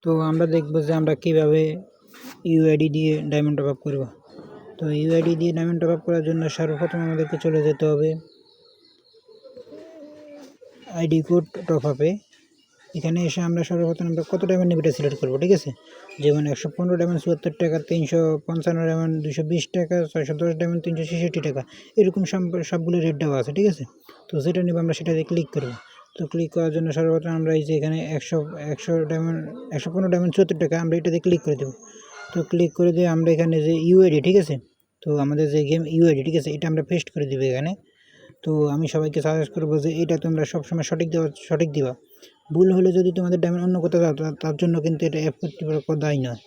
তো আমরা দেখব যে আমরা কীভাবে ইউআইডি দিয়ে ডায়মন্ড টপ আপ করব। তো ইউআইডি দিয়ে ডায়মন্ড টপ আপ করার জন্য সর্বপ্রথম আমাদেরকে চলে যেতে হবে আইডি কোড টপ আপে। এখানে এসে আমরা সর্বপ্রথম আমরা কত ডায়মন্ড নেব এটা সিলেক্ট করবো, ঠিক আছে। যেমন 115 ডায়মন্ড 74 টাকা, 355 ডায়মন্ড 220 টাকা, 610 ডায়মন্ড 366 টাকা, এরকম সবগুলো রেট দেওয়া আছে, ঠিক আছে। তো যেটা নেব আমরা সেটাতে ক্লিক করব। তো ক্লিক করার জন্য সর্বপ্রথম আমরা এই যে এখানে 100 ডায়মন্ড 115 ডায়মন্ড 74 টাকা আমরা এটাতে ক্লিক করে দেবো। তো ক্লিক করে দিয়ে আমরা এখানে যে ইউআইডি, ঠিক আছে, তো আমাদের যে গেম ইউআইডি, ঠিক আছে, এটা আমরা পেস্ট করে দেবো এখানে। তো আমি সবাইকে সাজেস্ট করবো যে এটা তোমরা সবসময় সঠিক দিবা। ভুল হলে যদি তোমাদের ডায়মন্ড অন্য কোথাও যাও তার জন্য কিন্তু এটা অ্যাপ কর্তৃপক্ষ দায়ী নয়।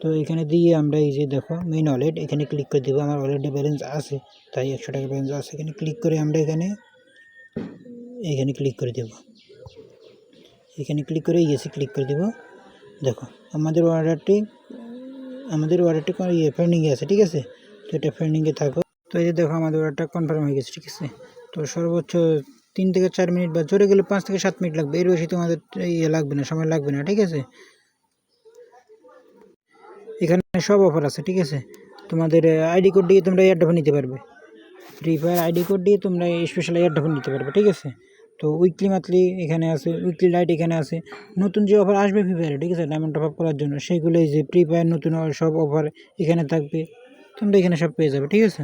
তো এখানে দিয়ে আমরা এই যে দেখো মেইন ওয়ালেট, এখানে ক্লিক করে দেবো। আমার ওয়ালেটে ব্যালেন্স আছে, তাই 100 টাকা ব্যালেন্স আছে। এখানে ক্লিক করে আমরা এখানে ক্লিক করে দেবো। এখানে ক্লিক করে ইয়েসে ক্লিক করে দেবো। দেখো আমাদের ওয়ালেটটি ফ্রেন্ডিংয়ে আছে, ঠিক আছে। তো এটা ফ্রেন্ডিংয়ে থাকো। তো এই যে দেখো আমাদের অর্ডারটা কনফার্ম হয়ে গেছে, ঠিক আছে। তো সর্বোচ্চ 3 থেকে 4 মিনিট বা জোরে গেলে 5 থেকে 7 মিনিট লাগবে, এর বেশি তোমাদের লাগবে না, সময় লাগবে না, ঠিক আছে। এখানে সব অফার আছে, ঠিক আছে। তোমাদের আইডি কোড দিয়ে তোমরা এয়ারড্রপ নিতে পারবে। ফ্রি ফায়ার আইডি কোড দিয়ে তোমরা স্পেশাল এয়ারড্রপ নিতে পারবে, ঠিক আছে। তো উইকলি মান্থলি এখানে আছে, উইকলি লাইট এখানে আছে। নতুন যে অফার আসবে ফ্রি ফায়ারে, ঠিক আছে, ডায়মন্ড টপ আপ করার জন্য, সেগুলোই যে ফ্রি ফায়ার নতুন সব অফার এখানে থাকবে, তোমরা এখানে সব পেয়ে যাবে, ঠিক আছে।